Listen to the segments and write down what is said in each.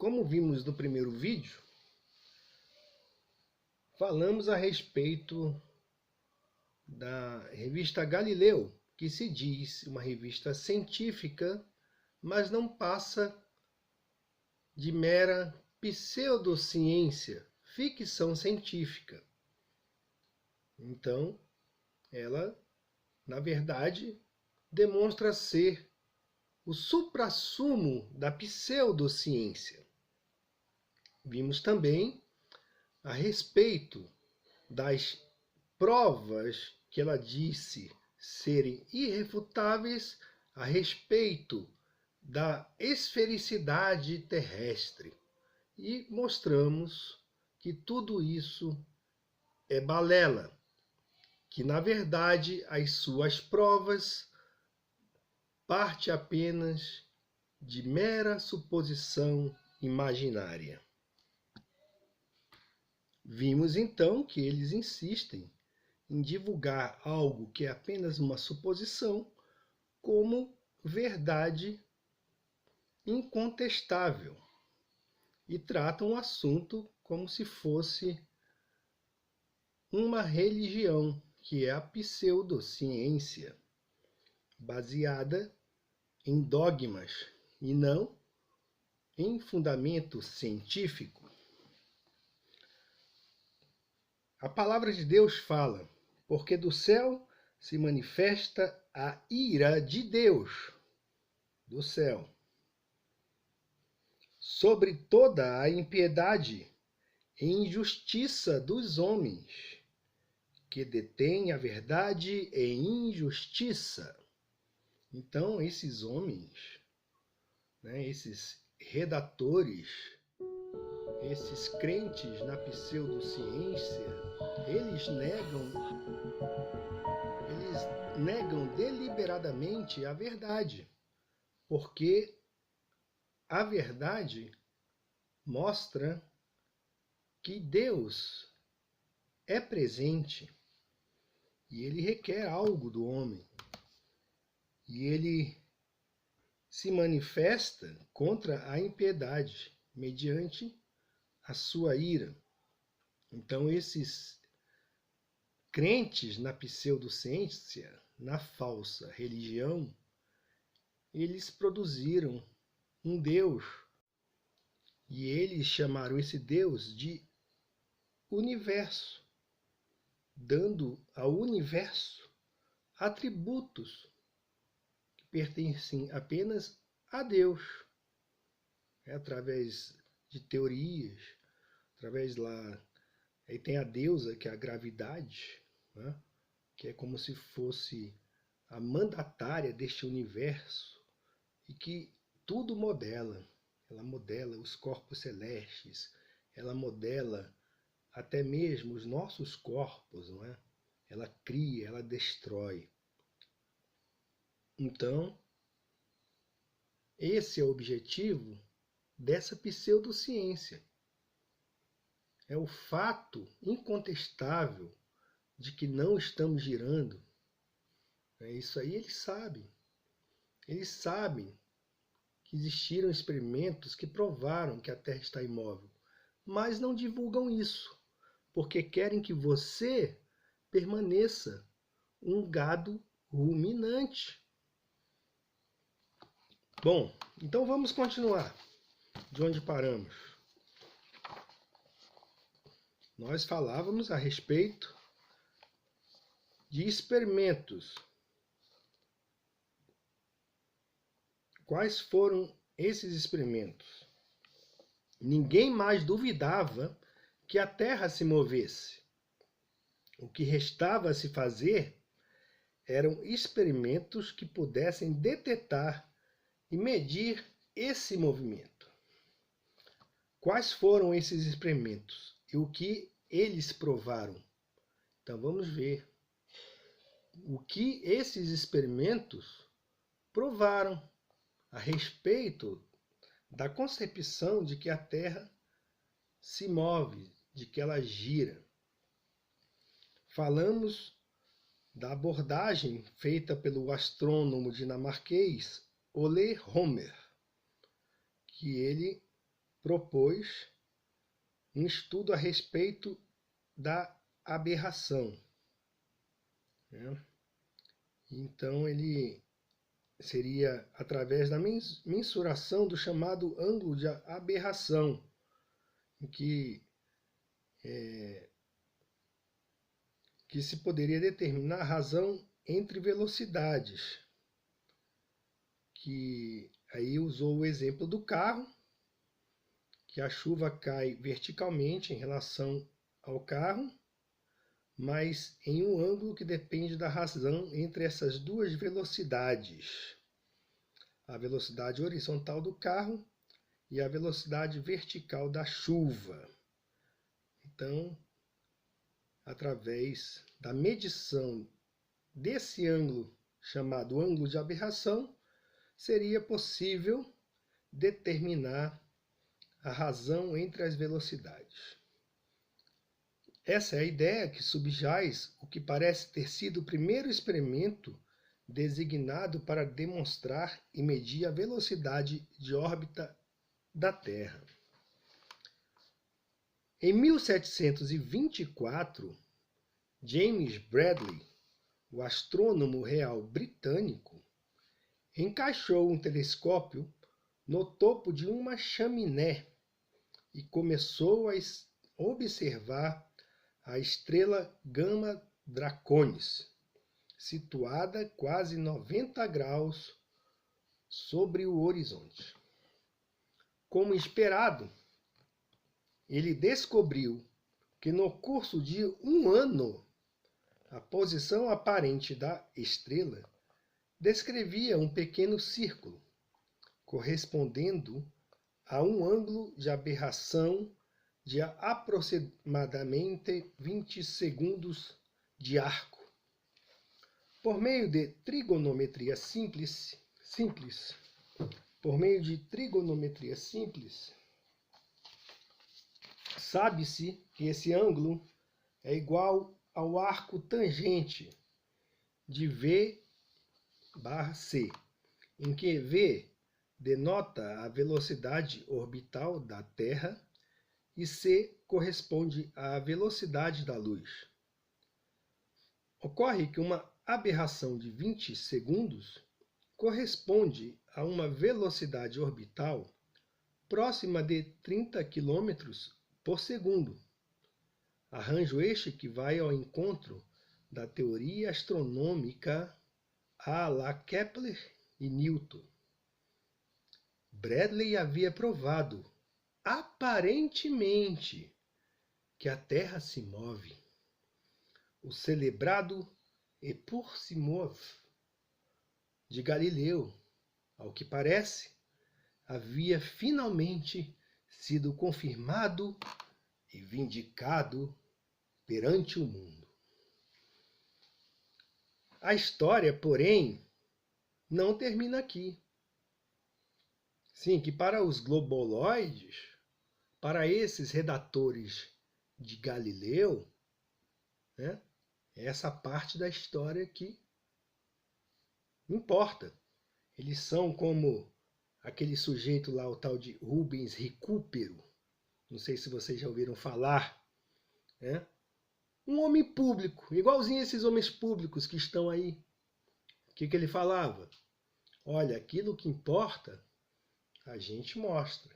Como vimos no primeiro vídeo, falamos a respeito da revista Galileu, que se diz uma revista científica, mas não passa de mera pseudociência, ficção científica. Então, ela, na verdade, demonstra ser o suprassumo da pseudociência. Vimos também a respeito das provas que ela disse serem irrefutáveis a respeito da esfericidade terrestre. E mostramos que tudo isso é balela, que na verdade as suas provas parte apenas de mera suposição imaginária. Vimos então que eles insistem em divulgar algo que é apenas uma suposição como verdade incontestável e tratam o assunto como se fosse uma religião, que é a pseudociência, baseada em dogmas e não em fundamento científico. A palavra de Deus fala, porque do céu se manifesta a ira de Deus, do céu, sobre toda a impiedade e injustiça dos homens, que detêm a verdade em injustiça. Então, esses homens, esses redatores, esses crentes na pseudociência, eles negam deliberadamente a verdade, porque a verdade mostra que Deus é presente e ele requer algo do homem. E ele se manifesta contra a impiedade mediante a sua ira. Então, esses crentes na pseudociência, na falsa religião, eles produziram um Deus. E eles chamaram esse Deus de universo, dando ao universo atributos que pertencem apenas a Deus, através de teorias, através lá. Aí tem a deusa, que é a gravidade, que é como se fosse a mandatária deste universo e que tudo modela. Ela modela os corpos celestes, ela modela até mesmo os nossos corpos, não é? Ela cria, ela destrói. Então, esse é o objetivo dessa pseudociência. É o fato incontestável de que não estamos girando. Isso aí eles sabem. Eles sabem que existiram experimentos que provaram que a Terra está imóvel, mas não divulgam isso, porque querem que você permaneça um gado ruminante. Bom, então vamos continuar de onde paramos. Nós falávamos a respeito de experimentos. Quais foram esses experimentos? Ninguém mais duvidava que a Terra se movesse. O que restava a se fazer eram experimentos que pudessem detectar e medir esse movimento. Quais foram esses experimentos e o que eles provaram? Então vamos ver o que esses experimentos provaram a respeito da concepção de que a Terra se move, de que ela gira. Falamos da abordagem feita pelo astrônomo dinamarquês Ole Rømer, que ele propôs um estudo a respeito da aberração, né? Então, ele seria através da mensuração do chamado ângulo de aberração, em que se poderia determinar a razão entre velocidades, que aí usou o exemplo do carro, que a chuva cai verticalmente em relação ao carro, mas em um ângulo que depende da razão entre essas duas velocidades. A velocidade horizontal do carro e a velocidade vertical da chuva. Então, através da medição desse ângulo, chamado ângulo de aberração, seria possível determinar a razão entre as velocidades. Essa é a ideia que subjaz o que parece ter sido o primeiro experimento designado para demonstrar e medir a velocidade de órbita da Terra. Em 1724, James Bradley, o astrônomo real britânico, encaixou um telescópio no topo de uma chaminé e começou a observar a estrela Gama Draconis, situada quase 90 graus sobre o horizonte. Como esperado, ele descobriu que no curso de um ano, a posição aparente da estrela descrevia um pequeno círculo, correspondendo a um ângulo de aberração de aproximadamente 20 segundos de arco. Por meio de trigonometria simples, sabe-se que esse ângulo é igual ao arco tangente de V/c, em que V denota a velocidade orbital da Terra e c corresponde à velocidade da luz. Ocorre que uma aberração de 20 segundos corresponde a uma velocidade orbital próxima de 30 km por segundo. Arranjo este que vai ao encontro da teoria astronômica à la Kepler e Newton. Bradley havia provado, aparentemente, que a Terra se move. O celebrado Epour se move de Galileu, ao que parece, havia finalmente sido confirmado e vindicado perante o mundo. A história, porém, não termina aqui. Sim, que para os globoloides, para esses redatores de Galileu, né, é essa parte da história que importa. Eles são como aquele sujeito lá, o tal de Rubens Recupero. Não sei se vocês já ouviram falar, né? Um homem público, igualzinho a esses homens públicos que estão aí. O que ele falava? Olha, aquilo que importa, a gente mostra.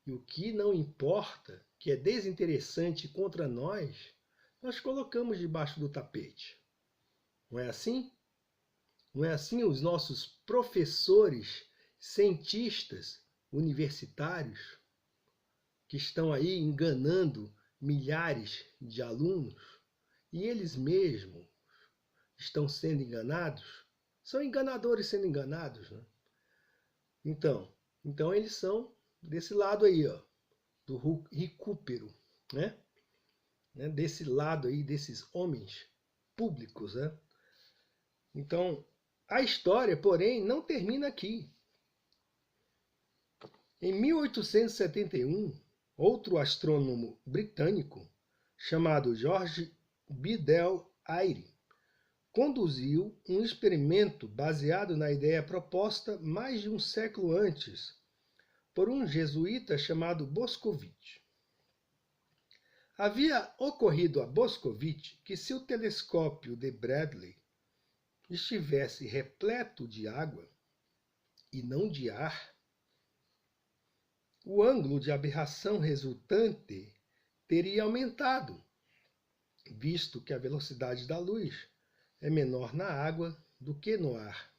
E o que não importa, que é desinteressante contra nós colocamos debaixo do tapete. Não é assim? Não é assim os nossos professores, cientistas, universitários, que estão aí enganando milhares de alunos, e eles mesmos estão sendo enganados? São enganadores sendo enganados, né? Então eles são desse lado aí, ó, do recupero, né? Desse lado aí, desses homens públicos, né? Então, a história, porém, não termina aqui. Em 1871, outro astrônomo britânico, chamado George Biddell Airy, conduziu um experimento baseado na ideia proposta mais de um século antes por um jesuíta chamado Boscovich. Havia ocorrido a Boscovich que, se o telescópio de Bradley estivesse repleto de água e não de ar, o ângulo de aberração resultante teria aumentado, visto que a velocidade da luz é menor na água do que no ar.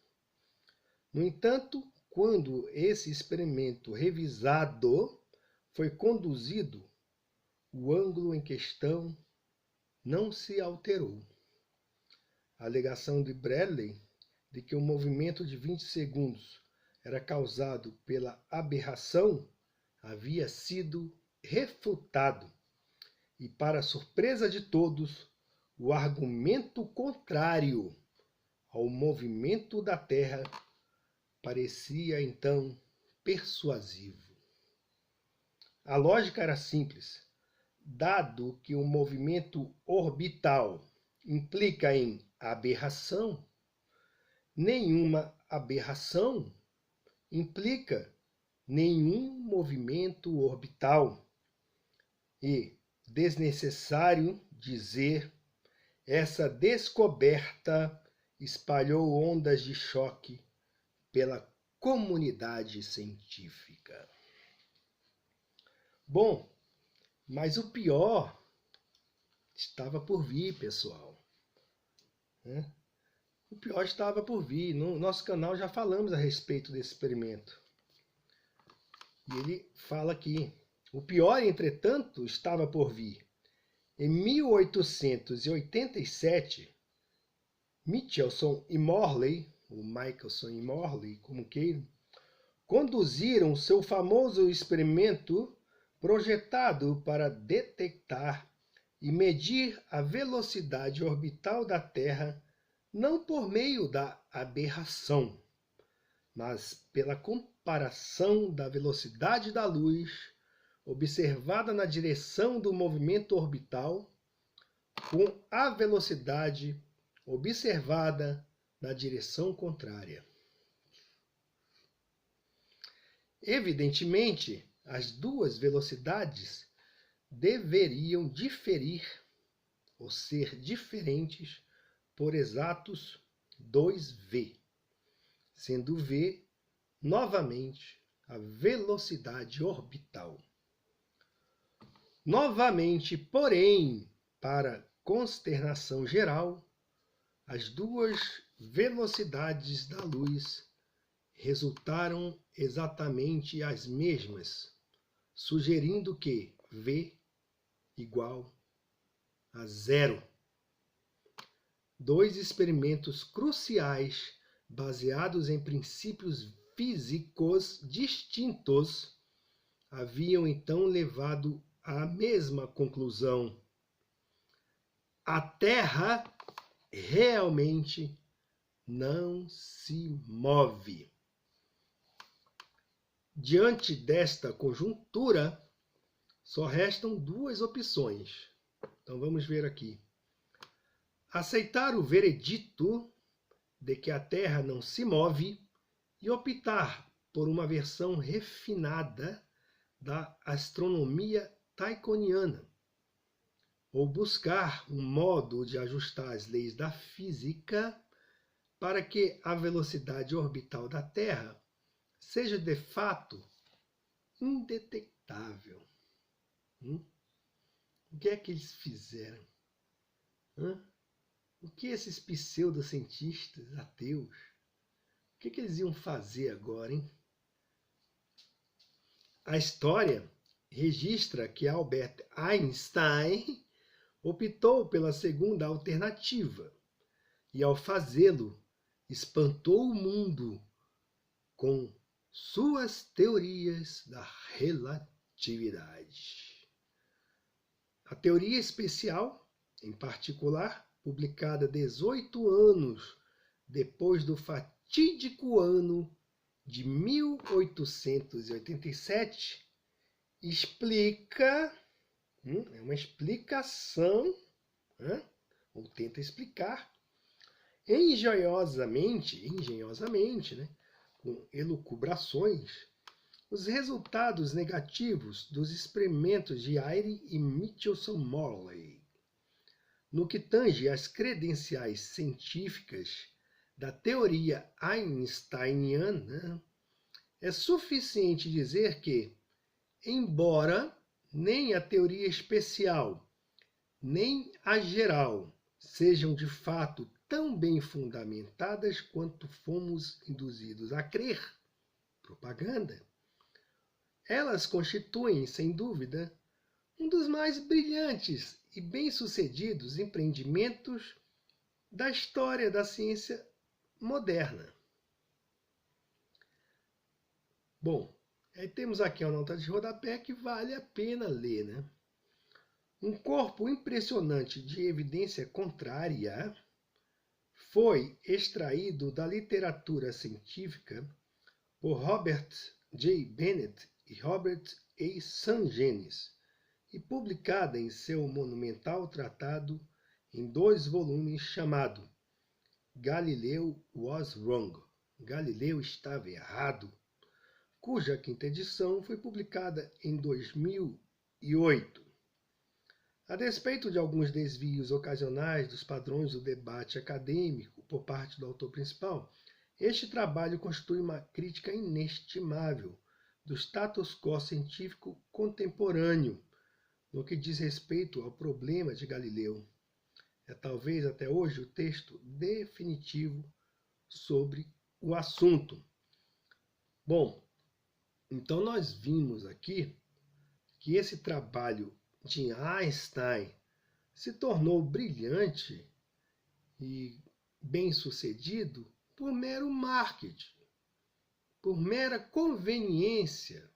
No entanto, quando esse experimento revisado foi conduzido, o ângulo em questão não se alterou. A alegação de Bradley de que o movimento de 20 segundos era causado pela aberração havia sido refutado, e, para surpresa de todos, o argumento contrário ao movimento da Terra parecia então persuasivo. A lógica era simples. Dado que o movimento orbital implica em aberração, nenhuma aberração implica nenhum movimento orbital. E, desnecessário dizer, essa descoberta espalhou ondas de choque pela comunidade científica. Bom, mas o pior estava por vir, pessoal. O pior estava por vir. No nosso canal já falamos a respeito desse experimento. E ele fala aqui: o pior, entretanto, estava por vir. Em 1887, Michelson e Morley, ou Michelson e Morley, como queiram, conduziram seu famoso experimento projetado para detectar e medir a velocidade orbital da Terra não por meio da aberração, mas pela comparação da velocidade da luz observada na direção do movimento orbital com a velocidade observada na direção contrária. Evidentemente, as duas velocidades deveriam diferir ou ser diferentes por exatos 2v, sendo v, novamente, a velocidade orbital. Novamente, porém, para consternação geral, as duas velocidades da luz resultaram exatamente as mesmas, sugerindo que v igual a zero. Dois experimentos cruciais baseados em princípios físicos distintos haviam então levado à mesma conclusão. A Terra realmente não se move. Diante desta conjuntura, só restam duas opções. Então vamos ver aqui. Aceitar o veredito de que a Terra não se move e optar por uma versão refinada da astronomia tychoniana, ou buscar um modo de ajustar as leis da física para que a velocidade orbital da Terra seja de fato indetectável. O que é que eles fizeram? O que esses pseudocientistas ateus, o que eles iam fazer agora, hein? A história registra que Albert Einstein optou pela segunda alternativa e, ao fazê-lo, espantou o mundo com suas teorias da relatividade. A teoria especial, em particular, publicada 18 anos depois do fatídico ano de 1887, explica, é uma explicação, ou tenta explicar, engenhosamente, com elucubrações, os resultados negativos dos experimentos de Airy e Michelson-Morley, no que tange às credenciais científicas da teoria einsteiniana, é suficiente dizer que, embora nem a teoria especial, nem a geral sejam de fato tão bem fundamentadas quanto fomos induzidos a crer, propaganda, elas constituem, sem dúvida, um dos mais brilhantes e bem-sucedidos empreendimentos da história da ciência moderna. Bom, temos aqui a nota de rodapé que vale a pena ler, né? Um corpo impressionante de evidência contrária foi extraído da literatura científica por Robert J. Bennett e Robert A. Sungenis e publicada em seu monumental tratado em 2 volumes chamado Galileo Was Wrong, Galileu estava errado, cuja 5ª edição foi publicada em 2008. A despeito de alguns desvios ocasionais dos padrões do debate acadêmico por parte do autor principal, este trabalho constitui uma crítica inestimável do status quo científico contemporâneo no que diz respeito ao problema de Galileu. É talvez até hoje o texto definitivo sobre o assunto. Bom, então nós vimos aqui que esse trabalho de Einstein se tornou brilhante e bem-sucedido por mero marketing, por mera conveniência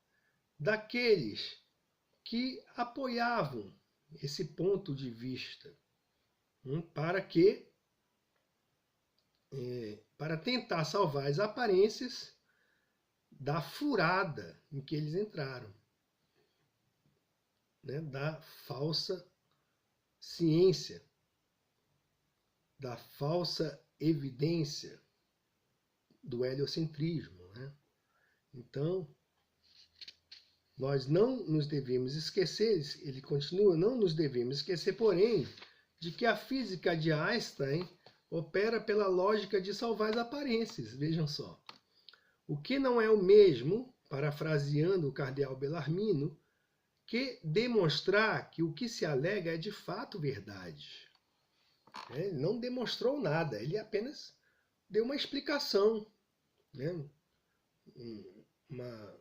daqueles que apoiavam esse ponto de vista, para tentar salvar as aparências da furada em que eles entraram, né, da falsa ciência, da falsa evidência do heliocentrismo, né? Então, nós não nos devemos esquecer, ele continua, não nos devemos esquecer, porém, de que a física de Einstein opera pela lógica de salvar as aparências, vejam só. O que não é o mesmo, parafraseando o cardeal Bellarmino, que demonstrar que o que se alega é de fato verdade. Ele não demonstrou nada, ele apenas deu uma explicação, né? Uma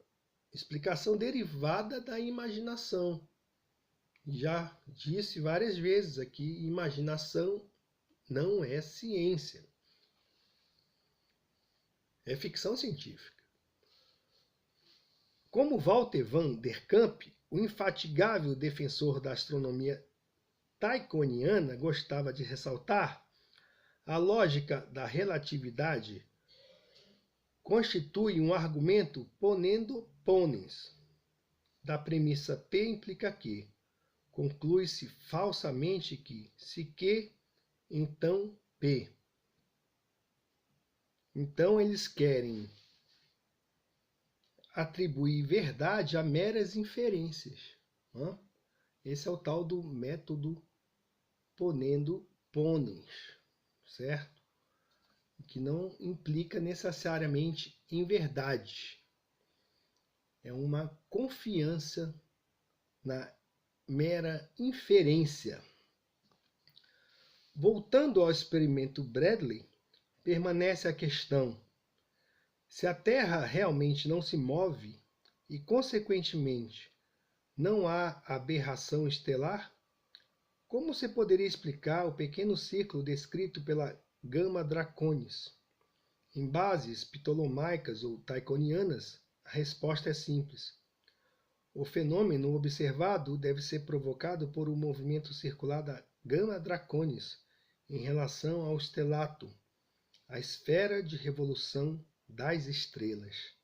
explicação derivada da imaginação. Já disse várias vezes aqui, imaginação não é ciência. É ficção científica. Como Walter van der Kamp, o infatigável defensor da astronomia tychoniana, gostava de ressaltar, a lógica da relatividade constitui um argumento ponendo ponens. Da premissa P implica que, conclui-se falsamente que, se Q, então P. Então eles querem atribuir verdade a meras inferências. Esse é o tal do método ponendo ponens, certo? Que não implica necessariamente em verdade. É uma confiança na mera inferência. Voltando ao experimento Bradley, permanece a questão: se a Terra realmente não se move e, consequentemente, não há aberração estelar, como se poderia explicar o pequeno círculo descrito pela Gama Draconis? Em bases ptolomaicas ou tychonianas, a resposta é simples. O fenômeno observado deve ser provocado por um movimento circular da Gama Draconis em relação ao estelato, a esfera de revolução das estrelas.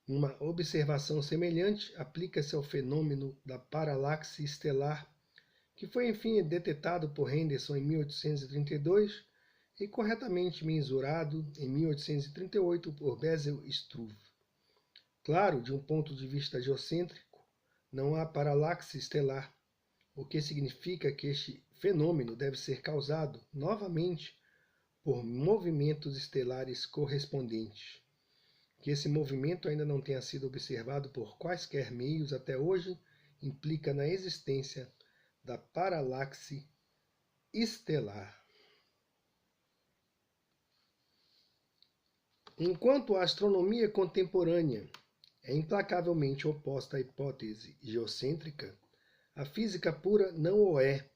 Uma observação semelhante aplica-se ao fenômeno da paralaxe estelar, que foi enfim detectado por Henderson em 1832 e corretamente mensurado em 1838 por Basil Struve. Claro, de um ponto de vista geocêntrico, não há paralaxe estelar, o que significa que este fenômeno deve ser causado novamente por movimentos estelares correspondentes. Que esse movimento ainda não tenha sido observado por quaisquer meios até hoje implica na existência da paralaxe estelar. Enquanto a astronomia contemporânea é implacavelmente oposta à hipótese geocêntrica, a física pura não o é.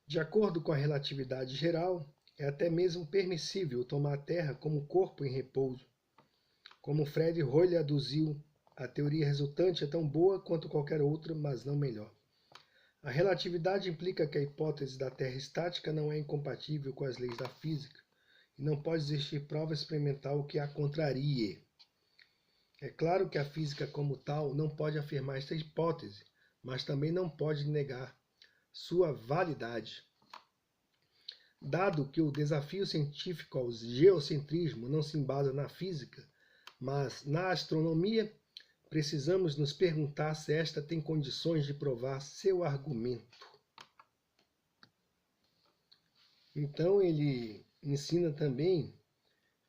De acordo com a relatividade geral, é até mesmo permissível tomar a Terra como corpo em repouso. Como Fred Hoyle aduziu, a teoria resultante é tão boa quanto qualquer outra, mas não melhor. A relatividade implica que a hipótese da Terra estática não é incompatível com as leis da física, e não pode existir prova experimental que a contrarie. É claro que a física como tal não pode afirmar esta hipótese, mas também não pode negar sua validade. Dado que o desafio científico ao geocentrismo não se embasa na física, mas na astronomia, precisamos nos perguntar se esta tem condições de provar seu argumento. Então ele ensina também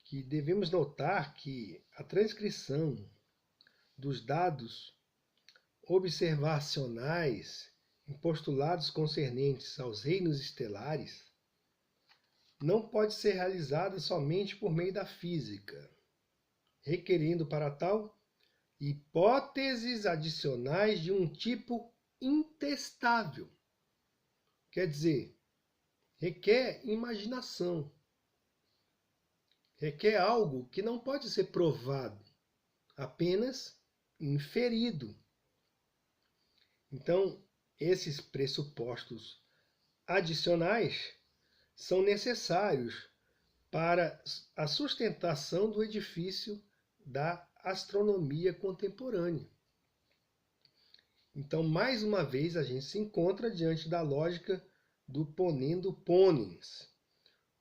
que devemos notar que a transcrição dos dados observacionais em postulados concernentes aos reinos estelares não pode ser realizada somente por meio da física, requerendo para tal hipóteses adicionais de um tipo intestável. Quer dizer, requer imaginação. Requer algo que não pode ser provado, apenas inferido. Então, esses pressupostos adicionais são necessários para a sustentação do edifício da astronomia contemporânea. Então, mais uma vez, a gente se encontra diante da lógica do ponendo ponens,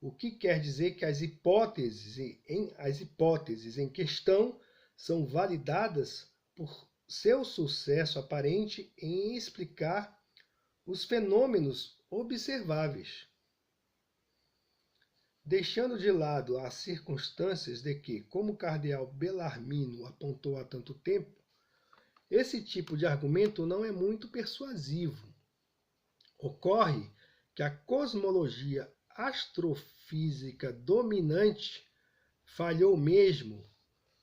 o que quer dizer que as hipóteses em questão são validadas por seu sucesso aparente em explicar os fenômenos observáveis, deixando de lado as circunstâncias de que, como o cardeal Bellarmino apontou há tanto tempo, esse tipo de argumento não é muito persuasivo. Ocorre que a cosmologia astrofísica dominante falhou mesmo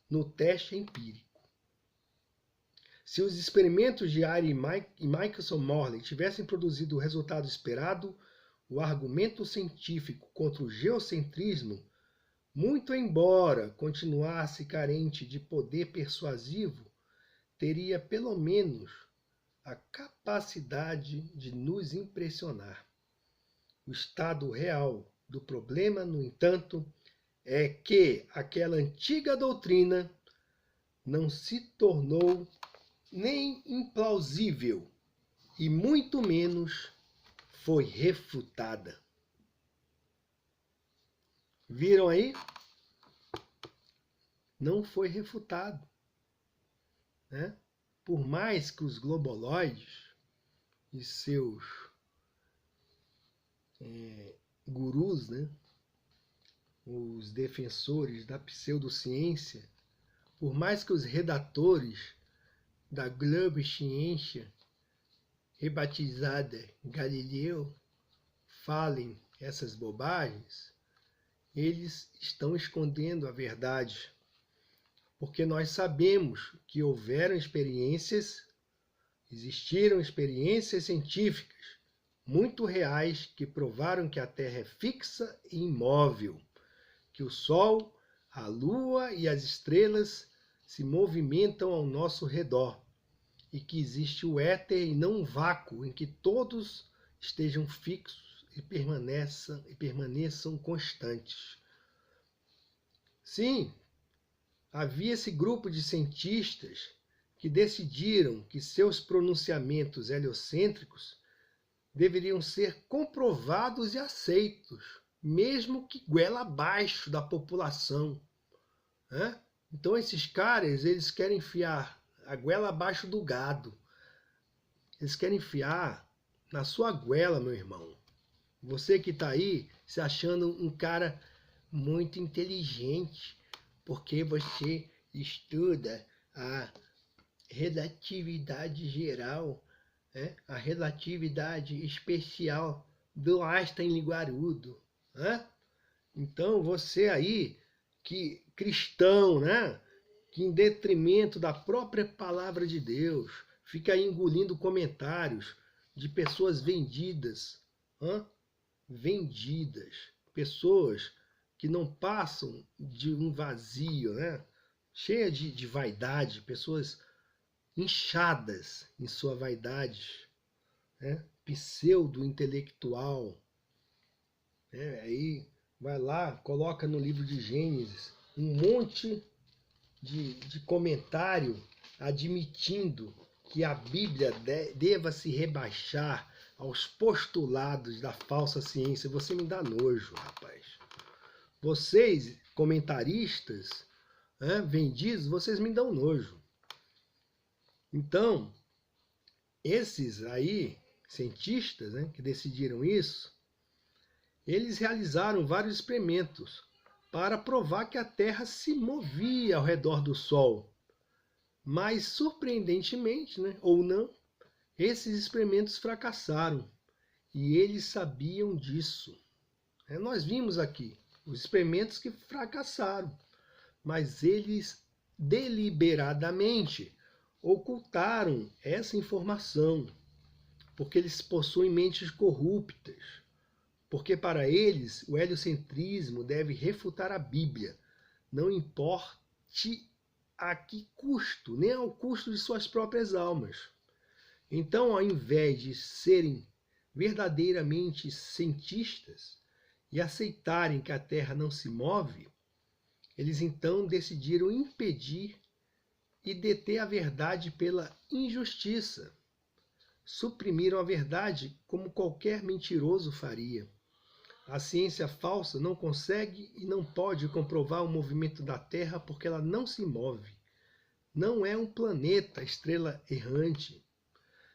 no teste empírico. Se os experimentos de Airy e Michelson Morley tivessem produzido o resultado esperado, o argumento científico contra o geocentrismo, muito embora continuasse carente de poder persuasivo, teria pelo menos a capacidade de nos impressionar. O estado real do problema, no entanto, é que aquela antiga doutrina não se tornou nem implausível e muito menos foi refutada. Viram aí? Não foi refutado, né? Por mais que os globoloides e seus gurus, né? Os defensores da pseudociência, por mais que os redatores da Globesciência, rebatizada Galileu, falem essas bobagens, eles estão escondendo a verdade, porque nós sabemos que existiram experiências científicas muito reais que provaram que a Terra é fixa e imóvel, que o Sol, a Lua e as estrelas se movimentam ao nosso redor, e que existe o éter e não um vácuo em que todos estejam fixos e permaneçam constantes. Sim, havia esse grupo de cientistas que decidiram que seus pronunciamentos heliocêntricos deveriam ser comprovados e aceitos, mesmo que goela abaixo da população, né? Então esses caras, eles querem enfiar a goela abaixo do gado. Eles querem enfiar na sua goela, meu irmão. Você que está aí se achando um cara muito inteligente, porque você estuda a relatividade geral, né? A relatividade especial do Einstein Liguarudo. Né? Então você aí, que cristão, né? Que em detrimento da própria palavra de Deus, fica aí engolindo comentários de pessoas vendidas, vendidas, pessoas que não passam de um vazio, né? Cheia de vaidade, pessoas inchadas em sua vaidade, né? Pseudo-intelectual. Né? Aí vai lá, coloca no livro de Gênesis um monte de comentário admitindo que a Bíblia deva se rebaixar aos postulados da falsa ciência. Você me dá nojo, rapaz. Vocês, comentaristas, vendidos, vocês me dão nojo. Então, esses aí, cientistas, né, que decidiram isso, eles realizaram vários experimentos para provar que a Terra se movia ao redor do Sol. Mas, surpreendentemente, né, ou não, esses experimentos fracassaram. E eles sabiam disso. Nós vimos aqui os experimentos que fracassaram. Mas eles deliberadamente ocultaram essa informação. Porque eles possuem mentes corruptas. Porque para eles o heliocentrismo deve refutar a Bíblia, não importe a que custo, nem ao custo de suas próprias almas. Então, ao invés de serem verdadeiramente cientistas e aceitarem que a Terra não se move, eles então decidiram impedir e deter a verdade pela injustiça. Suprimiram a verdade como qualquer mentiroso faria. A ciência falsa não consegue e não pode comprovar o movimento da Terra porque ela não se move. Não é um planeta, estrela errante.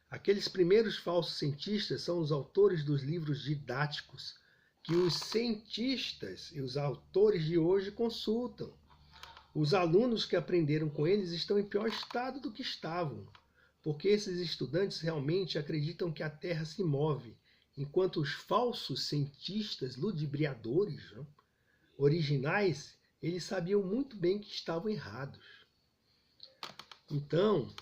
Aqueles primeiros falsos cientistas são os autores dos livros didáticos que os cientistas e os autores de hoje consultam. Os alunos que aprenderam com eles estão em pior estado do que estavam, porque esses estudantes realmente acreditam que a Terra se move, enquanto os falsos cientistas ludibriadores, originais, eles sabiam muito bem que estavam errados. Então,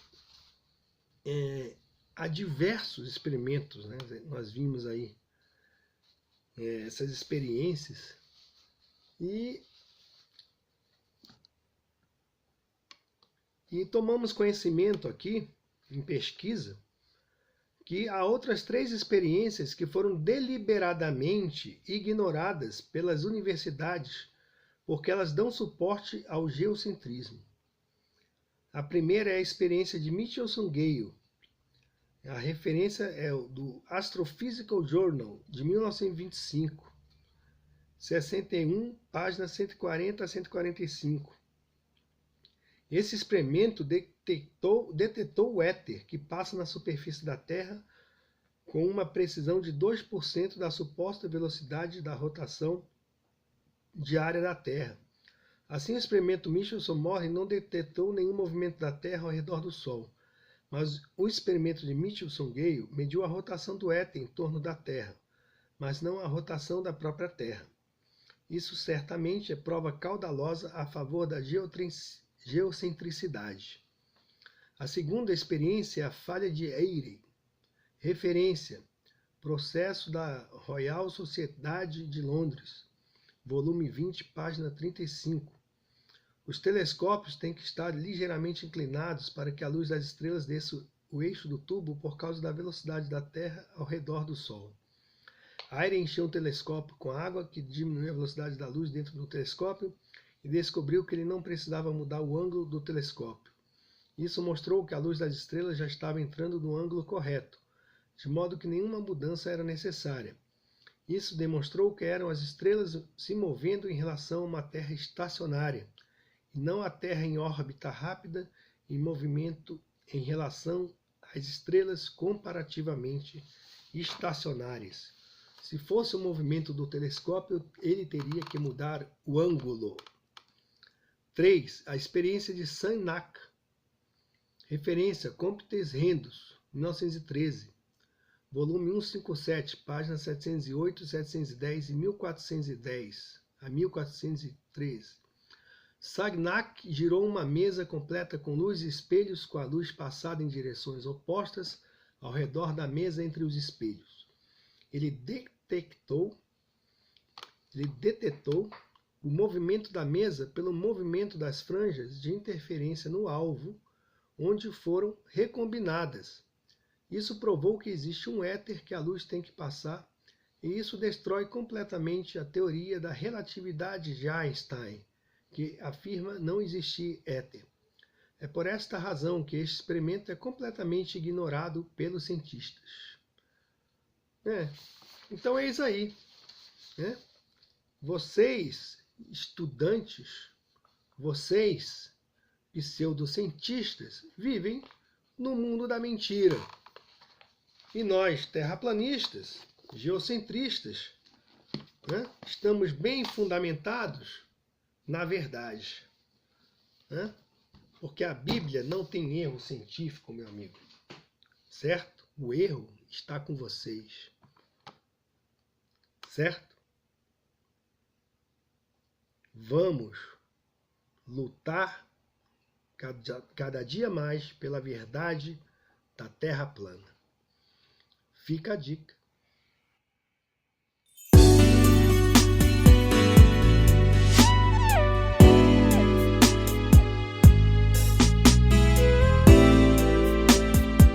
há diversos experimentos, né? Nós vimos aí essas experiências e tomamos conhecimento aqui, em pesquisa, que há outras 3 experiências que foram deliberadamente ignoradas pelas universidades porque elas dão suporte ao geocentrismo. A primeira é a experiência de Michelson-Gale. A referência é do Astrophysical Journal, de 1925, 61, páginas 140 a 145. Esse experimento detectou o éter que passa na superfície da Terra com uma precisão de 2% da suposta velocidade da rotação diária da Terra. Assim, o experimento Michelson-Morley não detectou nenhum movimento da Terra ao redor do Sol, mas o experimento de Michelson-Gale mediu a rotação do éter em torno da Terra, mas não a rotação da própria Terra. Isso certamente é prova caudalosa a favor da geocentricidade. A segunda experiência é a falha de Airy. Referência: Processo da Royal Sociedade de Londres, volume 20, página 35. Os telescópios têm que estar ligeiramente inclinados para que a luz das estrelas desça o eixo do tubo por causa da velocidade da Terra ao redor do Sol. Airy encheu um telescópio com água que diminuiu a velocidade da luz dentro do telescópio e descobriu que ele não precisava mudar o ângulo do telescópio. Isso mostrou que a luz das estrelas já estava entrando no ângulo correto, de modo que nenhuma mudança era necessária. Isso demonstrou que eram as estrelas se movendo em relação a uma Terra estacionária, e não a Terra em órbita rápida em movimento em relação às estrelas comparativamente estacionárias. Se fosse o movimento do telescópio, ele teria que mudar o ângulo. 3. A experiência de Sagnac. Referência: Comptes Rendus, 1913. Volume 157, páginas 708, 710 e 1410 a 1413. Sagnac girou uma mesa completa com luz e espelhos, com a luz passada em direções opostas ao redor da mesa entre os espelhos. Ele detectou o movimento da mesa pelo movimento das franjas de interferência no alvo, onde foram recombinadas. Isso provou que existe um éter que a luz tem que passar, e isso destrói completamente a teoria da relatividade de Einstein, que afirma não existir éter. É por esta razão que este experimento é completamente ignorado pelos cientistas. Então é isso aí. Vocês, estudantes, vocês, pseudocientistas, vivem no mundo da mentira. E nós, terraplanistas, geocentristas, estamos bem fundamentados na verdade. Porque a Bíblia não tem erro científico, meu amigo. Certo? O erro está com vocês. Certo? Vamos lutar cada dia mais pela verdade da Terra plana. Fica a dica.